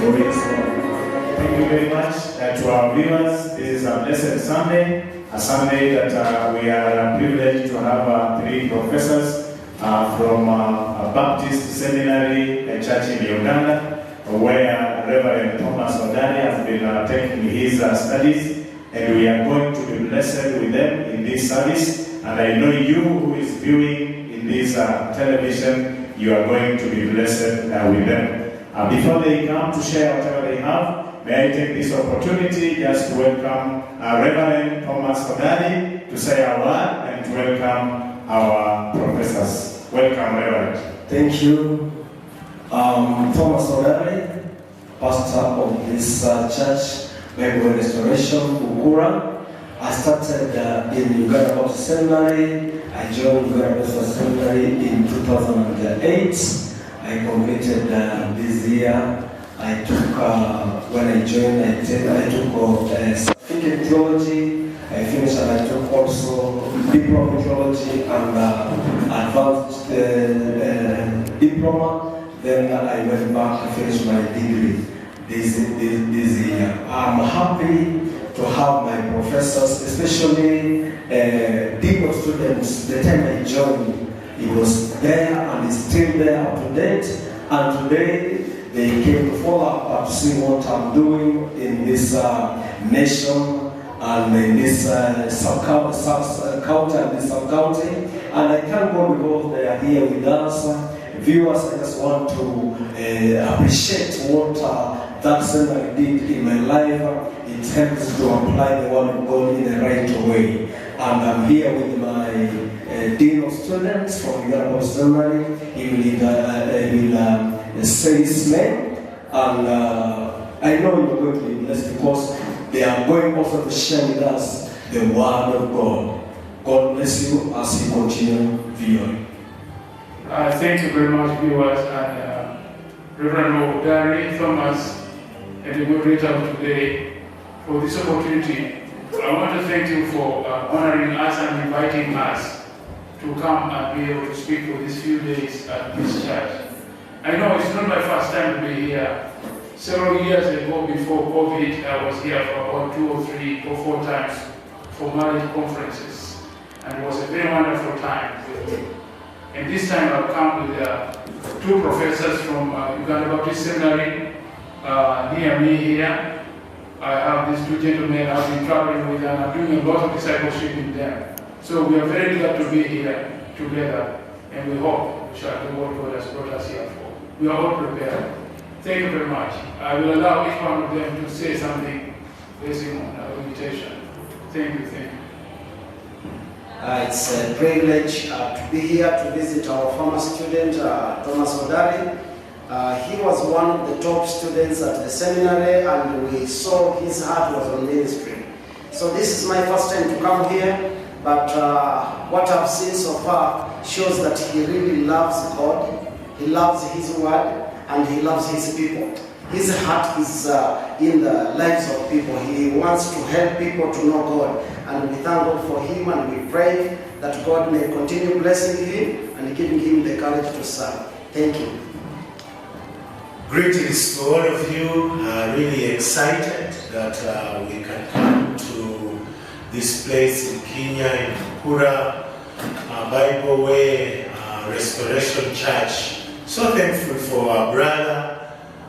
enjoy. So thank you very much to our viewers. This is a blessed Sunday, a Sunday that we are privileged to have 3 professors from a Baptist Seminary, a church in Uganda, where Reverend Thomas Odari has been taking his studies, and we are going to be blessed with them in this service. And I know you who is viewing in this television, you are going to be blessed with them. Before they come to share whatever they have, may I take this opportunity just to welcome Reverend Thomas Odari to say a word and to welcome our professors. Welcome, Reverend. Thank you. Thomas Odari, pastor of this church, Bible Restoration, Ukura. I started in Uganda Baptist Seminary. I joined Uganda Baptist Seminary in 2008. I completed this year. I took, when I joined, I took certificate in theology. I finished and I took also diploma in theology and advanced diploma. Then I went back and finished my degree this year. I'm happy to have my professors, especially dean of students. The time I joined, it was there and it's still there up to date. And today they came to follow up to see what I'm doing in this nation and in this sub-county and this sub-county. And I thank God because they are here with us. Viewers, I just want to appreciate what that seminary did in my life. It helps to apply the word of God in the right way. And I'm here with my dean of students from Uganda Baptist Seminary. He will say his name, and I know you're going to be blessed because they are going also to share with us the word of God. God bless you as you continue viewing. Thank you very much, viewers, and Reverend Odari, Thomas, and the moderator today for this opportunity. I want to thank you for honoring us and inviting us to come and be able to speak for these few days at this church. I know it's not my first time to be here. Several years ago, before COVID, I was here for about 2 or 3 or 4 times for marriage conferences, and it was a very wonderful time with me. And this time I've come with 2 professors from Uganda Baptist Seminary near me here. I have these 2 gentlemen I've been traveling with, and I'm doing a lot of discipleship with them. So we are very glad to be here together, and we hope we shall do what God has brought us here for. We are all prepared. Thank you very much. I will allow each one of them to say something based on our invitation. Thank you, thank you. It's a privilege to be here to visit our former student, Thomas Odari. He was one of the top students at the seminary, and we saw his heart was on ministry. So this is my first time to come here, but what I've seen so far shows that he really loves God, he loves his word, and he loves his people. His heart is in the lives of people. He wants to help people to know God, and we thank God for him, and we pray that God may continue blessing him and giving him the courage to serve. Thank you. Greetings to all of you. Really excited that we can come to this place in Kenya, in Ukura, Bible Way Restoration Church. So thankful for our brother,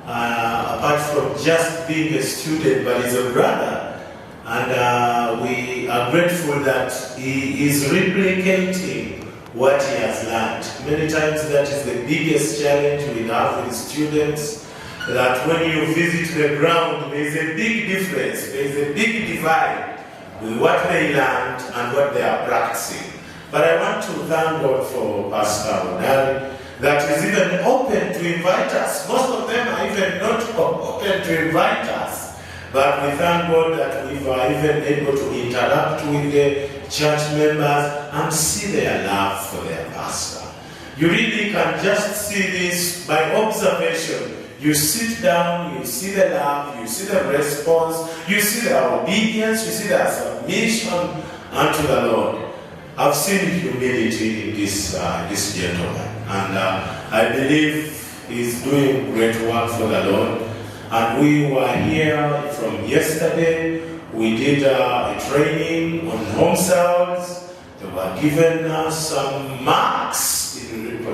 apart from just being a student, but he's a brother. And we are grateful that he is replicating what he has learned. Many times that is the biggest challenge we have with students, that when you visit the ground, there is a big difference, there is a big divide with what they learned and what they are practicing. But I want to thank God for Pastor Odari, that is even open to invite us. Most of them are even not open to invite us. But we thank God that we are even able to interact with the church members and see their love for their pastor. You really can just see this by observation. You sit down, you see the love, you see the response, you see their obedience, you see their submission unto the Lord. I've seen humility in this gentleman, and I believe he's doing great work for the Lord. And we were here from yesterday. We did a training on home cells. They were given us some marks in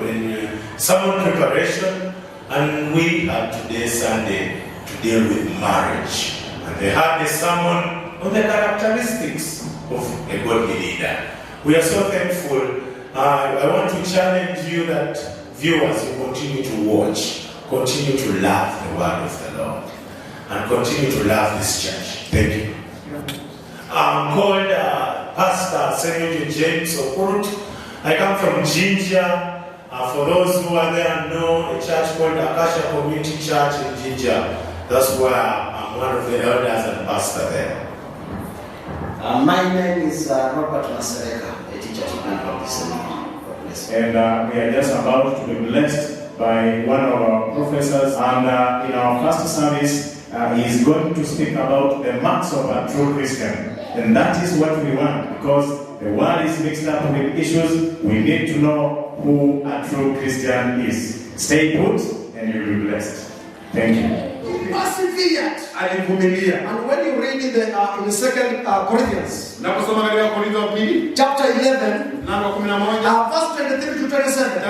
sermon preparation. And we had today, Sunday, to deal with marriage. And they had a sermon on the characteristics of a godly leader. We are so thankful. I want to challenge you that viewers, you continue to watch, continue to love the word of the Lord, and continue to love this church. Thank you. I'm called Pastor Senator James Okurut. I come from Jinja. For those who are there and know a church called Akasha Community Church in Jinja, that's where I'm one of the elders and pastor there. My name is Robert Masereka, a teacher to Baptist Seminary. And we are just about to be blessed by one of our professors. And in our first service, he is going to speak about the marks of a true Christian. And that is what we want, because the world is mixed up with issues. We need to know who a true Christian is. Stay put and you will be blessed. Thank you. Persevered. And when you read in the 2 Corinthians, chapter 11, verse 23 to 27,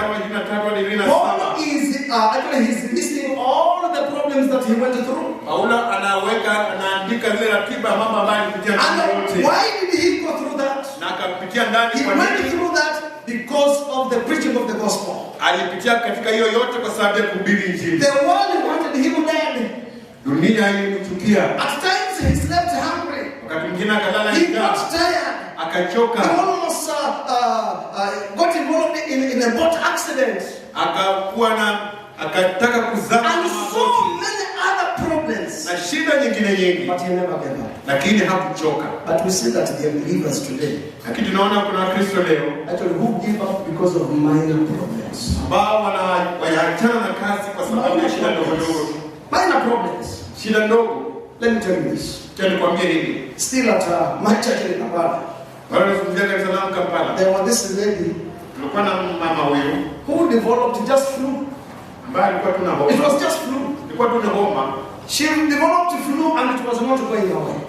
Paul is actually he's listing all the problems that he went through. And why did he go through that? He went through that because of the preaching of the gospel. The world wanted him dead. At times he slept hungry. He got tired. He almost got involved in a boat accident. And so many other problems. But he never gave up. But we see that there are believers today actually who give up because of minor problems. Minor problems. Let me tell you this. Still at my church in Kampala, there was this lady who developed just flu. It was just flu. She developed flu and it was not going away.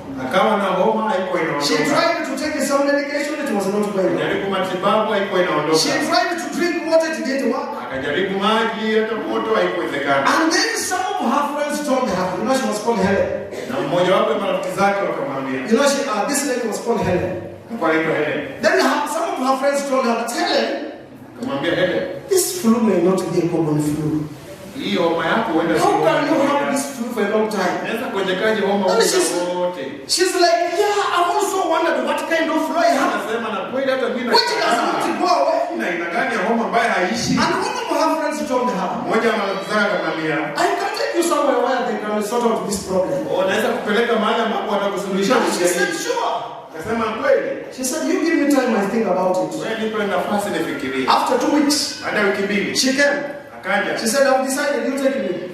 She tried to take some medication, it was not going away. She tried to drink water, it didn't work. And then some of her friends told her, you know, she was called Helen. You know, this lady was called Helen. Then some of her friends told her, Helen, this flu may not be a common flu. How can you have this flu for a long time? And she's like, yeah, I also wondered what kind of flu I have. Which does not go away. And one of her friends told her, I can take you somewhere where they can sort out this problem. And she said, sure. She said, you give me time, I think about it. After 2 weeks, she came. She said, I've decided, you take me.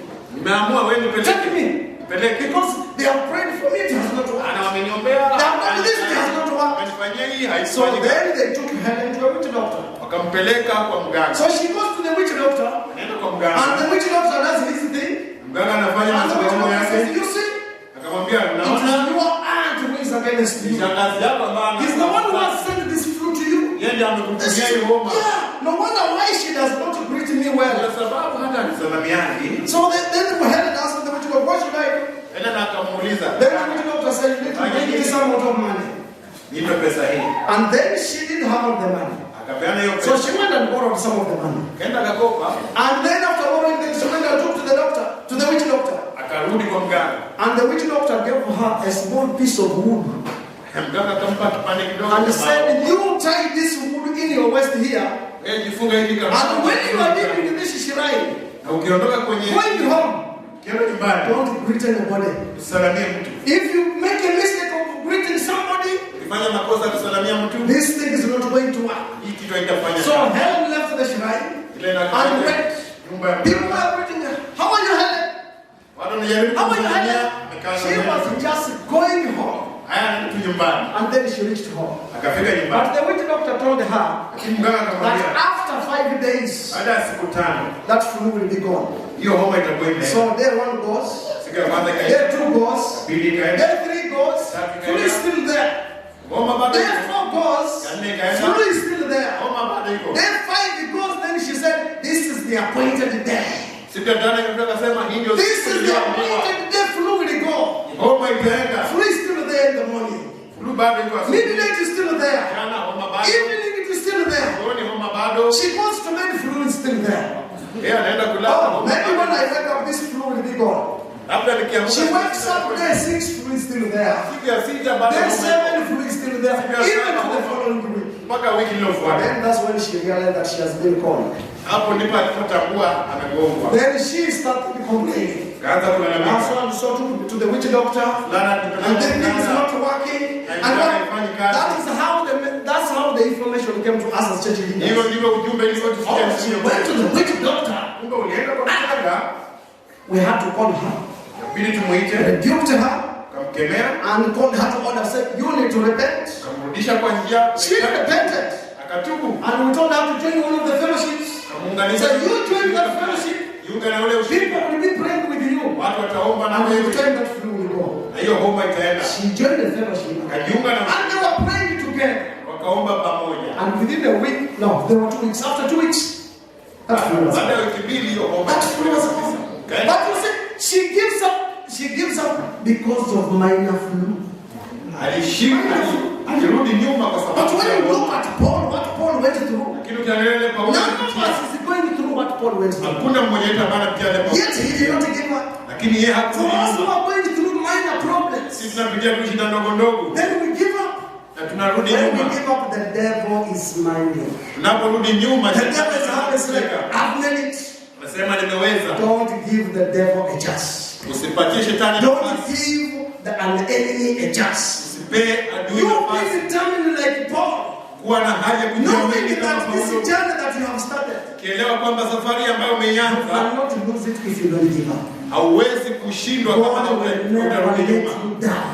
Take me. Because they have prayed for me, it has not worked. They have done this, it has not worked. So then they took Helen to a witch doctor. So she goes to the witch doctor, and the witch doctor does his thing. And the witch doctor says, you see, it is your aunt who is against you. He's the one who has sent this fruit to you. Yeah, no wonder why she does not greet me well. So then Helen asked the witch doctor, what should I do? Then the witch doctor said, you need to bring me some amount of money. And then she didn't have the money. So she went and borrowed some of the money. And then after borrowing them, she went and talked to the doctor, to the witch doctor. And the witch doctor gave her a small piece of wood. And said, you tie this wood in your waist here. And when you are leaving this shrine, going home, don't greet anybody. If you make a mistake of greeting somebody, this thing is not going to work. So Helen left the shrine and went. People are greeting her. How are you, Helen? How are you, Helen? She was just going home. And then she reached home. But the witch doctor told her that after 5 days, that flu will be gone. So day one goes, Siku ya kwanza Day ikaisha. 2 goes. Pili ikaenda. Day 3 goes. 3 is still there. Homa bado Day iko. 4 goes. Ya nne ikaenda. 3 is still there. Homa bado iko. Day 5 it goes. Then she said, "This is the appointed day. Siku ya tano ikafika akasema hii ndio This siku is the iliyoamriwa. appointed day." Flu will go. Homa itaenda. 3 is still there in the morning. Flu bado iko asubuhi. Midnight is still there. Jana homa bado. Evening it is still there. Jioni homa bado. She goes to bed, flu is still there. Yeye anaenda kulala Oh, homa maybe when bado. I wake up, this flu will be gone. Labda nikiamka. She wakes up, day 6, flu is still there. Siku ya sita bado Day homa 7, iko. flu is still there. Even to the following week. Mpaka wiki iliyofuata. Then that's when she realized that she has been called. Hapo ndipo alipotambua amegongwa. Then she started complaining. Kaanza kulalamika. That's when she saw to the witch doctor. Lana And then things not working. And that's how the information came to us as church Hivyo leaders. ndivyo ujumbe ulivyotufikia Oh, she went to the witch doctor. Kumbe ulienda kwa mganga, We had to call her, inabidi tumuite, rebuked her, kamkemea, and called her to order, said, "You need to repent." kamrudisha kwa njia, She repented. akatubu, And we told her to join one of the fellowships. kamuunganisha. So you join that fellowship, Jiunga na ule ushirika, people will be praying with you. watu wataomba na And wewe, with time that flu will go. na hiyo homa itaenda. She joined the fellowship. Akajiunga na And they were praying together. wakaomba pamoja. And within a week, no, there were 2 weeks. After 2 weeks, that flu was Baada ya wiki mbili hiyo homa That flu was over. Kaenda. But you see, she gives up because of minor flu. alirudi nyuma kwa But sababu when ya you look homa. at Paul, what Paul went through, Lakini ukiangalia Paulo, none of us is going through what Paul went through. hakuna mmoja wetu ambaye anapitia ile Paulo. Yet he did not give up. Lakini yeye For hakurudi us who nyuma. are going through minor problems, Sisi tunapitia tu shida ndogo ndogo then we give up. na tunarudi When we nyuma. give up, the devil is smiling. Tunaporudi nyuma, The devil is always like, I've made it. nasema nimeweza. Don't give the devil a chance. Usipatie shetani Don't nafasi. give an enemy a chance. Usipe adui You nafasi. be determined like Paul, Kuwa na haja knowing kujiamini kama that this Paulo. journey that you have started, Kielewa kwamba safari ambayo you umeianza cannot lose it if you don't give up. hauwezi kushindwa kama God will never utarudi let nyuma. you down.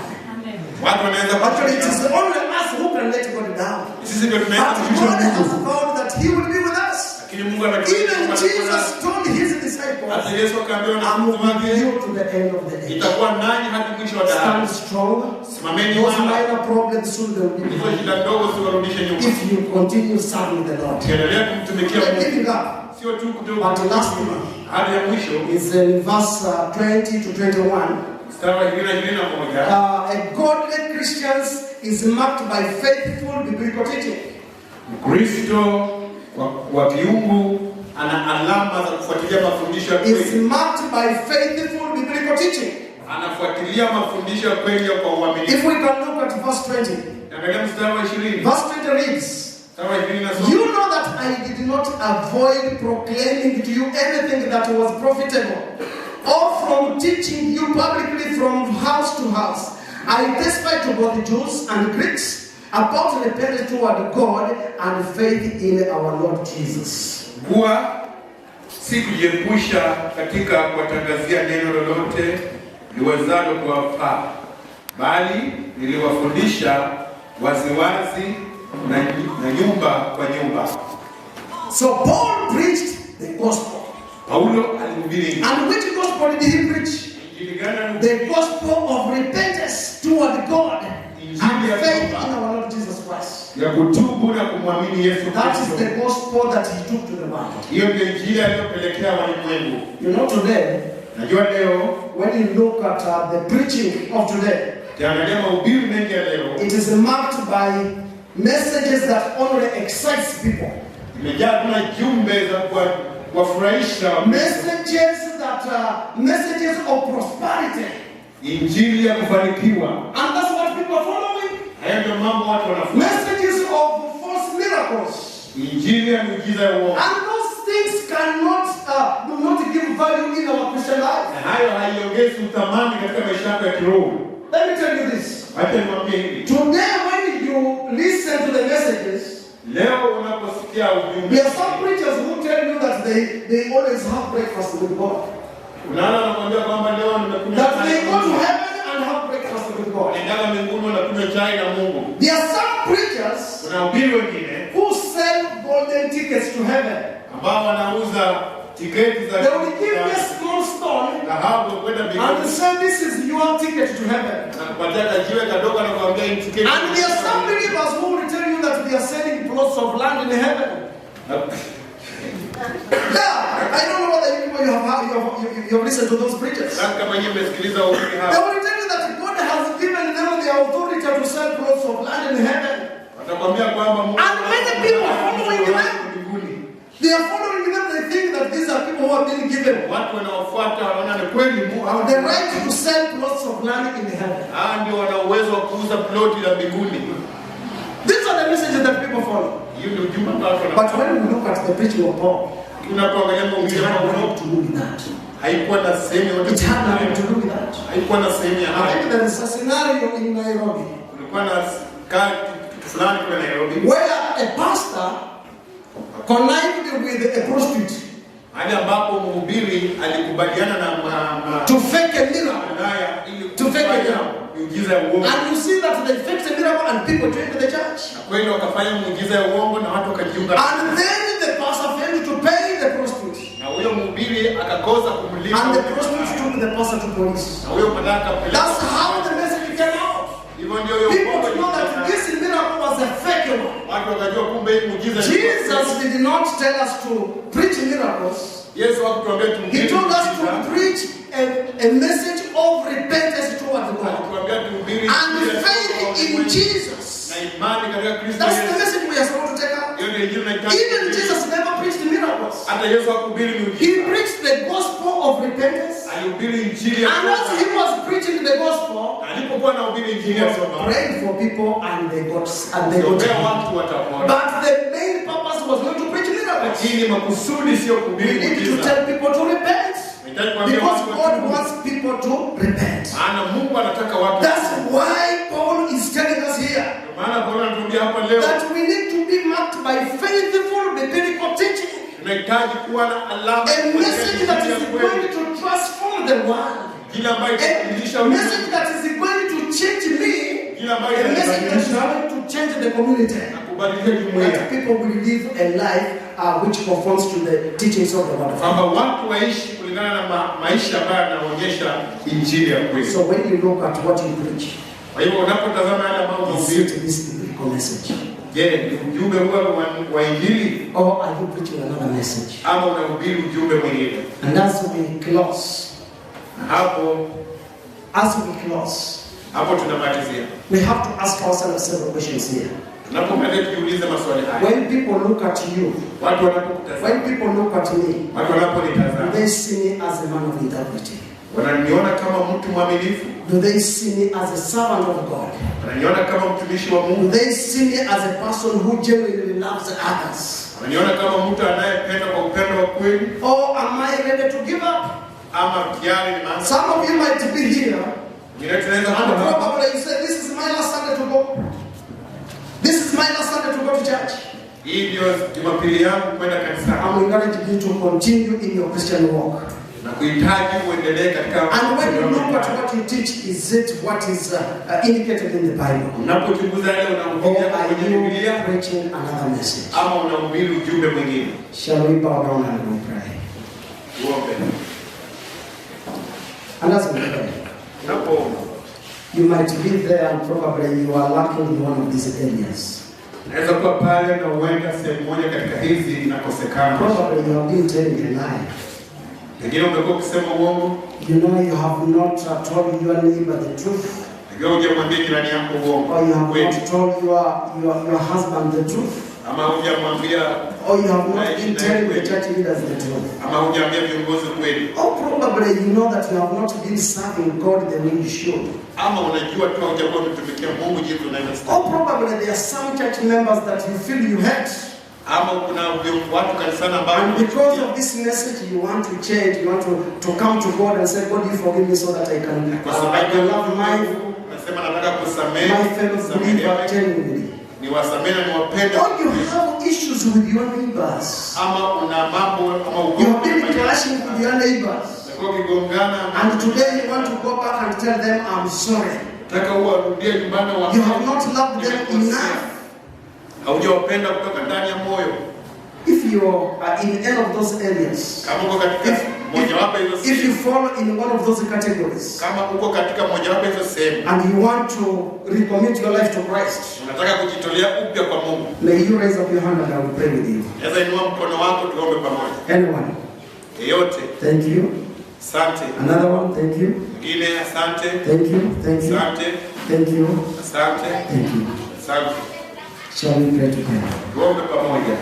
Watu wanaweza Actually, it is kushindwa. only us who can let God down. Sisi ndio tunaweza But kushusha God has Mungu. vowed that He will be with us. Lakini Mungu ametuambia Even kwamba Jesus told His disciples, hata Yesu akaambiwa na I'm wanafunzi with wake, you to the end of the age. itakuwa nanyi hadi mwisho wa Stand dahari. strong. Simameni Those imara. minor problems soon they will be Hizo gone. shida ndogo ziwarudishe nyuma. If you continue serving the Lord. Ukiendelea kumtumikia Not Mungu, giving up. sio tu kutoka But lastly, hadi ya mwisho, is in verse 20 to 21. mstari wa 21. A godly Christians is marked by faithful biblical teaching. Kristo wa kiungu ana alama za kufuatilia mafundisho ya Is kweli. marked by faithful biblical teaching. Anafuatilia mafundisho ya kweli kwa uaminifu. If we can look at verse 20. Angalia mstari wa 20. Verse 20 reads, Mstari wa 20 nasoma. "You know that I did not avoid proclaiming to you anything that was profitable, or from teaching you publicly from house to house. I testified to both Jews and Greeks about repentance toward God and faith in our Lord Jesus." Kuwa si kujiepusha katika kuwatangazia neno lolote liwezalo kuwafaa, bali niliwafundisha waziwazi na nyumba kwa nyumba. So Paul preached the gospel. Paulo alihubiri And which gospel did he preach? injili gani? The gospel of repentance toward God and faith in our Lord Jesus Christ. Ya kutubu na kumwamini Yesu That is Kristo. the gospel that he took to the world. Hiyo ndio injili aliyopelekea walimwengu. You know, today, Najua leo when you look at the preaching of today, ukiangalia mahubiri mengi ya leo it is marked by messages that only excites people. imejaa kuna jumbe za kuwafurahisha, Messages of prosperity. injili ya kufanikiwa. And that's what people are following. Hayo ndio mambo watu wanafuata. Messages of false miracles. Injili ya miujiza ya uongo. And those things do not give value in our Christian life. Na hayo haiongezi uthamani katika maisha yako ya kiroho. Let me tell you this. Acha niwaambie hivi. Today, when you listen to the messages, Leo unaposikia ujumbe, there are some preachers who tell you that they always have breakfast with God. unaona anakuambia kwamba leo nimekunywa That chai they na go to Mungu. heaven and have breakfast with God. Wanaenda mbinguni wanakunywa chai na Mungu. There are some preachers Kuna wahubiri wengine who sell golden tickets to heaven. ambao wanauza tiketi za They will give you a small stone dhahabu kwenda and mbinguni. say, this is your ticket to heaven. Anakupatia kajiwe kadogo na kuambia hii tiketi. And there are some believers who will tell you that they are selling plots of land in heaven. Yeah, I don't know whether you have listened to those preachers. Kama nyinyi mmesikiliza wahubiri They hapa. will tell you that God has given them the authority to sell plots of land in heaven. Watakwambia kwamba Mungu And many people are following them. mbinguni. They are following them, they think that these are people who have been given Watu wanaofuata wanaona ni kweli Mungu hao the right to sell plots of land in heaven. ndio wana uwezo wa kuuza ploti la mbinguni. These are the messages that people follow. Hiyo ndio ujumbe ambao But when we look at the preaching of Paul, tunapoangalia it mahubiri ya had Paulo nothing to do with that. haikuwa na sehemu yote. It had nothing to do with that. Haikuwa na sehemu ya I hayo. think there is a scenario in Nairobi Kulikuwa na kitu fulani kwa Nairobi. where a pastor connived with a prostitute Hadi ambapo mhubiri alikubaliana na to fake a miracle. Malaya ili To fake a kufanya miracle. miujiza ya uongo. And you see that they faked a miracle and people joined the church. Na kweli wakafanya miujiza ya uongo na watu wakajiunga. And then the pastor failed to pay the prostitute. Na huyo mhubiri akakosa kumlipa. And the prostitute took the pastor to police. Na huyo madaka peleka. That's how the message came out. Hivyo ndio hiyo People uongo know that ilitokea. this miracle was a fake one. Watu wakajua kumbe hii miujiza ni Jesus did not tell us to preach miracles. Yesu hakutuambia He tumhubiri. told us to preach a message of repentance toward God Alituambia tuhubiri and faith in Jesus. na imani katika Kristo That's the Yesu. message we are supposed to take out. Hiyo ndio injili tunahitaji. Even Jesus never preached miracles. Hata Yesu hakuhubiri He miujiza. preached the gospel of repentance. Alihubiri injili ya And as he was preaching the gospel, alipokuwa anahubiri injili he ya was toba. praying for people and they got Kuombea healed. watu watapona. But the main purpose was not to preach miracles. Lakini makusudi sio We kuhubiri need to miujiza. tell people to repent. Nahitaji kuambia Because watu God watubu. wants people to repent. Maana Mungu anataka watu. That's why Paul is telling us here Ndio maana Paulo anatuambia hapa leo that we need to be marked by faithful biblical teaching. tunahitaji kuwa na alama A message that is going to transform the world. kile ambacho A kitabadilisha message that is going to change me. kile ambacho A message that is kitabadilisha going to change the community. na kubadilisha jumuiya. That people will live a life which conforms to the teachings of the word of God. Kwamba watu waishi kulingana na maisha ambayo yanaonyesha injili ya kweli. So when you look at what you preach, Kwa hivyo unapotazama yale ambayo is unahubiri, it this biblical message? je, ni ujumbe huo wa injili Or are you preaching another message? ama unahubiri ujumbe mwingine? And as we close, Na hapo tunamalizia. we have to ask ourselves several questions here. Tunapomaliza tujiulize maswali haya. When people look at you, Watu wanapokutazama, when people look at me, watu wanaponitazama, do they see me as a man of integrity? wananiona kama mtu mwaminifu, Do they see me as a servant of God? wananiona kama mtumishi wa Do Mungu, they see me as a person who genuinely loves others? wananiona kama mtu anayependa kwa upendo wa kweli, Or am I ready to give up? ama tayari ni maana. Some of you might be here Wengine tunaweza and kuwa hapa. probably you say, this is my last Sunday to go. This is my last Sunday to go to church. Hii ndio Jumapili yangu kwenda kanisani. I'm encouraging you to continue in your Christian walk. Na kuhitaji uendelee katika And when you look at what you teach, is it what is indicated in the Bible? unapochunguza yale Or unahubiria kwenye are Biblia you preaching another message? ama unahubiri ujumbe mwingine. Shall we bow down and we pray? Tuombe. And as we pray, Unapoomba, you might be there and probably you are lacking in one of these areas. naweza kuwa pale na uenda sehemu moja katika hizi inakosekana. Probably you have been telling a lie. Pengine umekuwa ukisema uongo, You know you have not told your neighbor the truth. pengine hujamwambia jirani yako uongo Or you have kweli, not told your husband the truth. ama hujamwambia, Or you have not been telling the church leaders the truth. ama hujamwambia viongozi kweli, Or probably you know that you have not been serving God the way you should. ama unajua tu haujakuwa umetumikia Mungu jinsi unavyostahili, Or probably there are some church members that you feel you hate. ama kuna watu kanisani ambao And because of this message you want to change, you want to come to God and say, God, you forgive me so that I can kwa sababu ya love my nasema nataka kusamehe, fellow believer genuinely. niwasamehe na niwapende. Or you have issues with your neighbors. Ama una mambo ama You have ugomvi been clashing with your neighbors. umekuwa ukigongana, And today you want to go back and tell them, I'm sorry. nataka uwarudie nyumbani wa You have not loved them enough. haujawapenda kutoka ndani ya moyo. If you are in any of those areas, Kama uko katika mojawapo hizo If you sehemu, fall in one of those categories kama uko katika mojawapo hizo sehemu, and you want to recommit your life to Christ, unataka kujitolea upya kwa Mungu, may you raise up your hand and I will pray with you. naweza inua mkono wako tuombe pamoja. Anyone? Yeyote. Thank you. Asante. Another one? Thank you. Mwingine asante. Thank you. Thank you. Asante. Thank you. Asante. Thank you. Asante. Shall we pray together? Tuombe pamoja.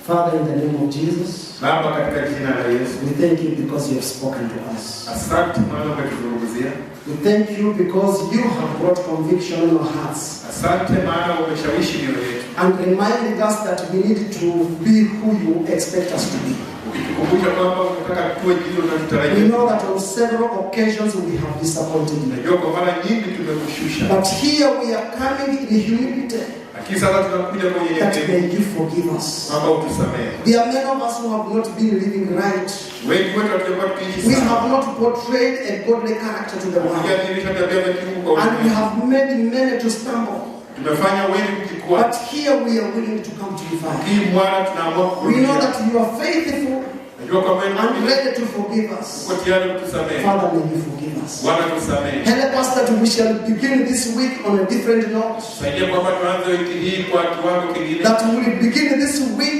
Father, in the name of Jesus, Baba, katika jina la Yesu, we thank you because you have spoken to us. asante maana umetuzungumzia. We thank you because you have brought conviction in our hearts Asante maana umeshawishi mioyo yetu, and reminded us that we need to be who you expect us to be. ukitukumbusha kwamba unataka tuwe jinsi We unatutarajia. know that on several occasions we have disappointed you. Najua kwa mara nyingi tumekushusha, But here we are coming in humility lakini sasa tunakuja kwa that unyenyekevu may you forgive us. kwamba utusamehe. There are many of us who have not been living right. Wengi wetu hatujakuwa tukiishi We sawa. have not portrayed a godly character to the world. Hatujadhihirisha tabia za kiungu kwa And we ulimwengu. have made many to stumble. Tumefanya wengi kujikwaa. But here we are willing to come to you, Father. Hii Bwana tunaamua We know kurudia. that you are faithful Najua kwamba wewe and ni ready to forgive us. uko tayari kutusamehe. Father, may you forgive us. Bwana tusamehe. Help us that we shall begin this week on a different note. Saidia kwamba tuanze wiki hii kwa kiwango kingine. That we will begin this week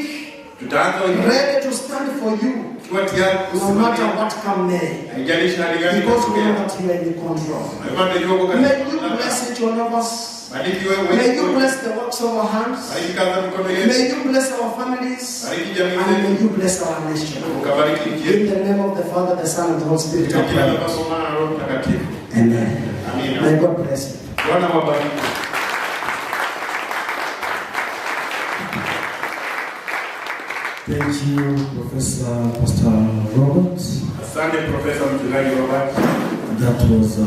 Tutaanza wiki hii ready to stand for you, tukiwa tayari no matter kusimamia. what come may. Haijalishi hali gani Because we know itatokea. that you are in control. Maana najua uko May katika you bless each one of us. Bariki wewe May you mwenyewe. bless the works of our hands. Bariki kazi za mikono May yetu. you bless our families. Bariki jamii And may zetu. you bless our nation. Ukabariki nchi yetu. In the name of the Father, the Son, and the Holy Spirit. Katika I jina la pray. Baba, Mwana na Roho Mtakatifu. Amen. Amina. May God bless you. Bwana wabariki. Thank you, Professor Pastor Robert. Asante Profesa Mchungaji Robert. That was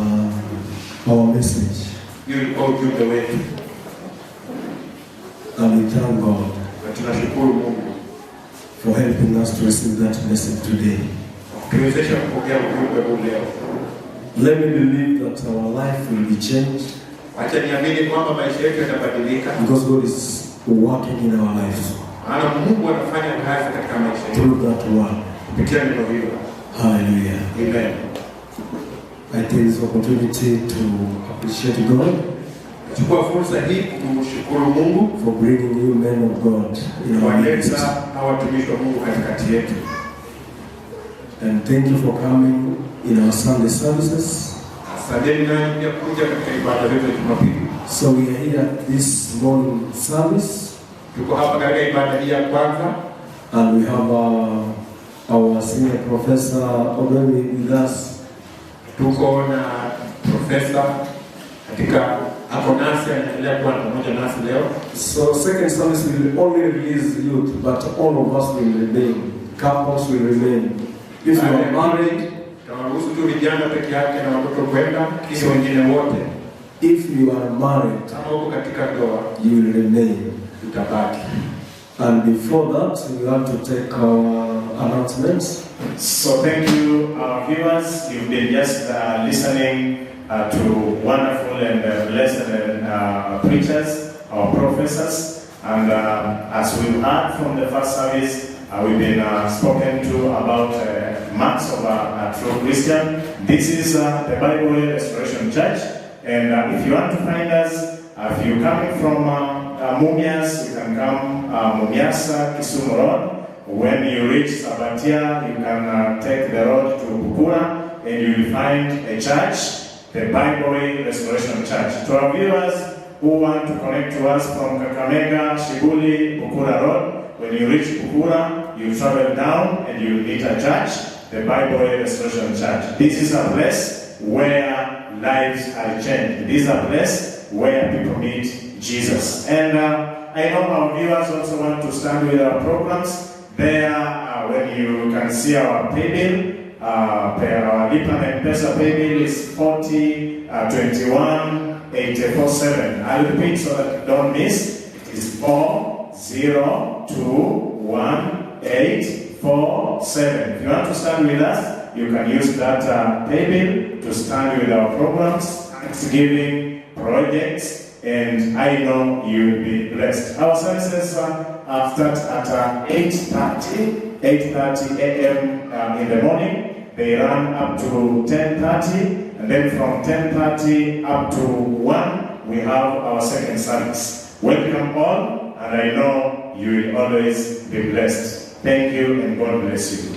our message. Hiyo ilikuwa ujumbe wetu. And we thank God Na tunashukuru Mungu for helping us to receive that message today. kwa kutuwezesha kupokea ujumbe huu leo. Let me believe that our life will be changed Acha niamini kwamba maisha yetu yatabadilika. because God is working in our lives Maana Mungu anafanya kazi katika maisha yetu through that word. kupitia neno hilo. Hallelujah. Amen. I take this opportunity to appreciate God Chukua fursa hii kumshukuru Mungu for bringing you men of God in our midst. kuwaleta na watumishi wa Mungu katikati yetu. And thank you for coming in our Sunday services. Asanteni nanyi pia kuja katika ibada zetu ya Jumapili. So we are here at this morning service Tuko hapa katika ibada hii ya kwanza and we have our senior professor already with us. tuko na profesa katika hapo nasi anaendelea kuwa pamoja nasi leo. So second service will only release youth, but all of us will remain. Couples will remain. If you are married, Tawaruhusu tu vijana peke yake na watoto kwenda, kisha wengine wote. if you are married, Kama uko katika ndoa you will remain. tutabaki. And before that, we have to take our announcements. So thank you, our viewers. You've been just listening to wonderful and blessed preachers, our professors. And as we've heard from the first service, we've been spoken to about marks of a true Christian. This is the Bible Restoration Church. And if you want to find us, if you're coming from Mumias, you can come Mumiasa, Kisumu Road. When you reach Sabatia, you can take the road to Bukura and you will find a church, the Bible Restoration Church. To our viewers who want to connect to us from Kakamega, Shibuli, Bukura Road, when you reach Bukura, you travel down and you meet a church, the Bible Restoration Church. This is a place where lives are changed. This is a place where people meet Jesus. And I know our viewers also want to stand with our programs. There, when you can see our pay bill, our Lipa and Pesa pay bill is 40 21 847. I'll repeat so that you don't miss. It is 4021847. If you want to stand with us, you can use that pay bill to stand with our programs, Thanksgiving, projects, and I know you will be blessed. Our services start at 8:30 8:30 a.m. In the morning. They run up to 10:30, and then from 10:30 up to 1, we have our second service. Welcome all, and I know you will always be blessed. Thank you, and God bless you.